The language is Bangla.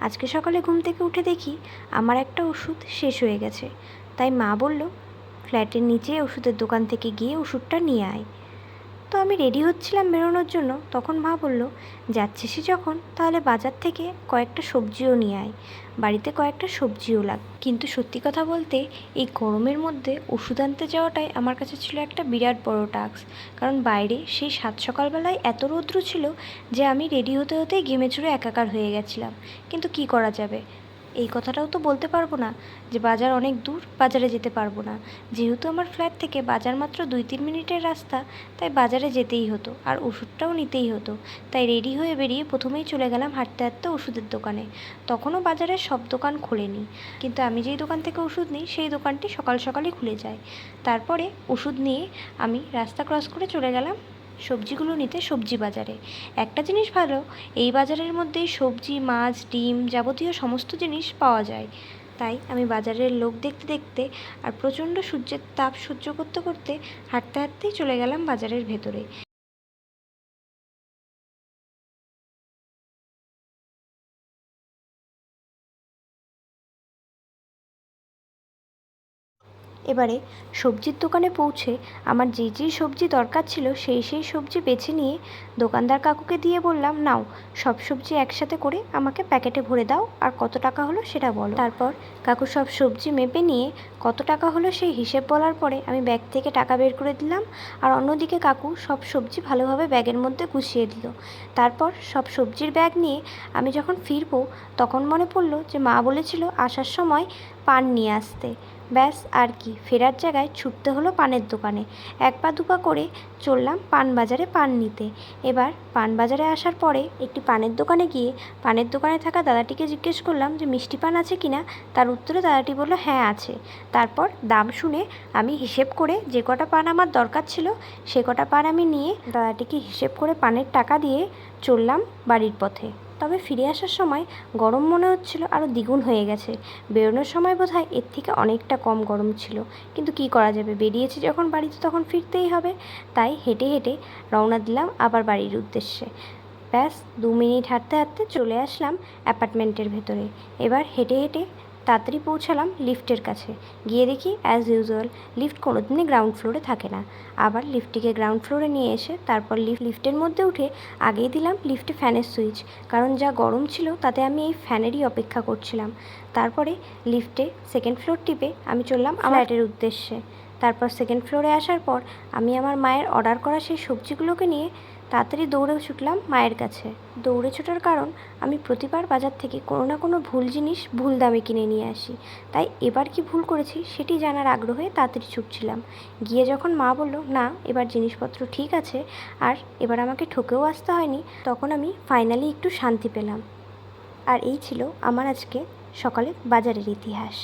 আজকে সকালে ঘুম থেকে উঠে দেখি আমার একটা ওষুধ শেষ হয়ে গেছে। তাই মা বলল, ফ্ল্যাটের নিচে ওষুধের দোকান থেকে গিয়ে ওষুধটা নিয়ে আয়। তো আমি রেডি হচ্ছিলাম বেরোনোর জন্য, তখন মা বলল, যাচ্ছিসই যখন তাহলে বাজার থেকে কয়েকটা সবজিও নিয়ে আয়, বাড়িতে কয়েকটা সবজিও লাগবে। কিন্তু সত্যি কথা বলতে এই গরমের মধ্যে ওষুধ আনতে যাওয়াটাই আমার কাছে ছিল একটা বিরাট বড় টাস্ক। কারণ বাইরে সেই সাত সকালবেলায় এত রৌদ্র ছিল যে আমি রেডি হতে হতেই ঘেমে চুরে একাকার হয়ে গেছিলাম। কিন্তু কি করা যাবে, এই কথাটাও তো বলতে পারবো না যে বাজার অনেক দূর, বাজারে যেতে পারবো না। যেহেতু আমার ফ্ল্যাট থেকে বাজার মাত্র 2-3 মিনিটের রাস্তা, তাই বাজারে যেতেই হতো আর ওষুধটাও নিতেই হতো। তাই রেডি হয়ে বেরিয়ে প্রথমেই চলে গেলাম হাঁটতে হাঁটতে ওষুধের দোকানে। তখনও বাজারের সব দোকান খোলেনি, কিন্তু আমি যেই দোকান থেকে ওষুধ নিই সেই দোকানটি সকাল সকালই খুলে যায়। তারপরে ওষুধ নিয়ে আমি রাস্তা ক্রস করে চলে গেলাম সবজিগুলো নিতে সবজি বাজারে। একটা জিনিস ভালো, এই বাজারের মধ্যেই সবজি, মাছ, ডিম যাবতীয় সমস্ত জিনিস পাওয়া যায়। তাই আমি বাজারের লোক দেখতে দেখতে আর প্রচণ্ড সূর্যের তাপ সহ্য করতে করতে হাঁটতে হাঁটতেই চলে গেলাম বাজারের ভেতরে। এবারে সবজির দোকানে পৌঁছে আমার যেই যেই সবজি দরকার ছিল সেই সেই সবজি বেছে নিয়ে দোকানদার কাকুকে দিয়ে বললাম, নাও সব সবজি একসাথে করে আমাকে প্যাকেটে ভরে দাও, আর কত টাকা হলো সেটা বলো। তারপর কাকু সব সবজি মেপে নিয়ে কত টাকা হলো সেই হিসেব বলার পরে আমি ব্যাগ থেকে টাকা বের করে দিলাম, আর অন্যদিকে কাকু সব সবজি ভালোভাবে ব্যাগের মধ্যে গুছিয়ে দিল। তারপর সব সবজির ব্যাগ নিয়ে আমি যখন ফিরবো তখন মনে পড়লো যে মা বলেছিল আসার সময় পান নিয়ে আসতে। ব্যাস আর কি, ফেরার জায়গায় ছুটতে হলো পানের দোকানে। এক পা দুপা করে চললাম পান বাজারে পান নিতে। এবার পান বাজারে আসার পরে একটি পানের দোকানে গিয়ে পানের দোকানে থাকা দাদাটিকে জিজ্ঞেস করলাম যে মিষ্টি পান আছে কিনা। তার উত্তরে দাদাটি বলল, হ্যাঁ আছে। তারপর দাম শুনে আমি হিসেব করে যে কটা পান আমার দরকার ছিল সে কটা পান আমি নিয়ে দাদাটিকে হিসেব করে পানের টাকা দিয়ে চললাম বাড়ির পথে। তবে ফিরে আসার সময় গরম মনে হচ্ছিল আরও দ্বিগুণ হয়ে গেছে। বেরোনোর সময় বোধহয় এর থেকে অনেকটা কম গরম ছিল, কিন্তু কি করা যাবে, বেরিয়েছি যখন বাড়িতে তখন ফিরতেই হবে। তাই হেঁটে হেঁটে রওনা দিলাম আবার বাড়ির উদ্দেশ্যে। ব্যাস 2 মিনিট হাঁটতে হাঁটতে চলে আসলাম অ্যাপার্টমেন্টের ভেতরে। এবার হেঁটে হেঁটে তাড়াতাড়ি পৌঁছালাম লিফটের কাছে। গিয়ে দেখি অ্যাজ ইউজুয়াল লিফট কোনোদিনই গ্রাউন্ড ফ্লোরে থাকে না। আবার লিফটটিকে গ্রাউন্ড ফ্লোরে নিয়ে এসে তারপর লিফটের মধ্যে উঠে আগেই দিলাম লিফটে ফ্যানের সুইচ, কারণ যা গরম ছিল তাতে আমি এই ফ্যানেরই অপেক্ষা করছিলাম। তারপরে লিফটে সেকেন্ড ফ্লোর টিপে আমি চললাম আমার ফ্ল্যাটের উদ্দেশ্যে। তারপর সেকেন্ড ফ্লোরে আসার পর আমি আমার মায়ের অর্ডার করা সেই সবজিগুলোকে নিয়ে তাড়াতাড়ি দৌড়ে ছুটলাম মায়ের কাছে। দৌড়ে ছোটার কারণ, আমি প্রতিবার বাজার থেকে কোনো না কোনো ভুল জিনিস ভুল দামে কিনে নিয়ে আসি। তাই এবার কি ভুল করেছি সেটি জানার আগ্রহে তাড়াতাড়ি ছুটছিলাম। গিয়ে যখন মা বলল, না এবার জিনিসপত্র ঠিক আছে আর এবার আমাকে ঠকেও আসতে হয়নি, তখন আমি ফাইনালি একটু শান্তি পেলাম। আর এই ছিল আমার আজকে সকালে বাজারের ইতিহাস।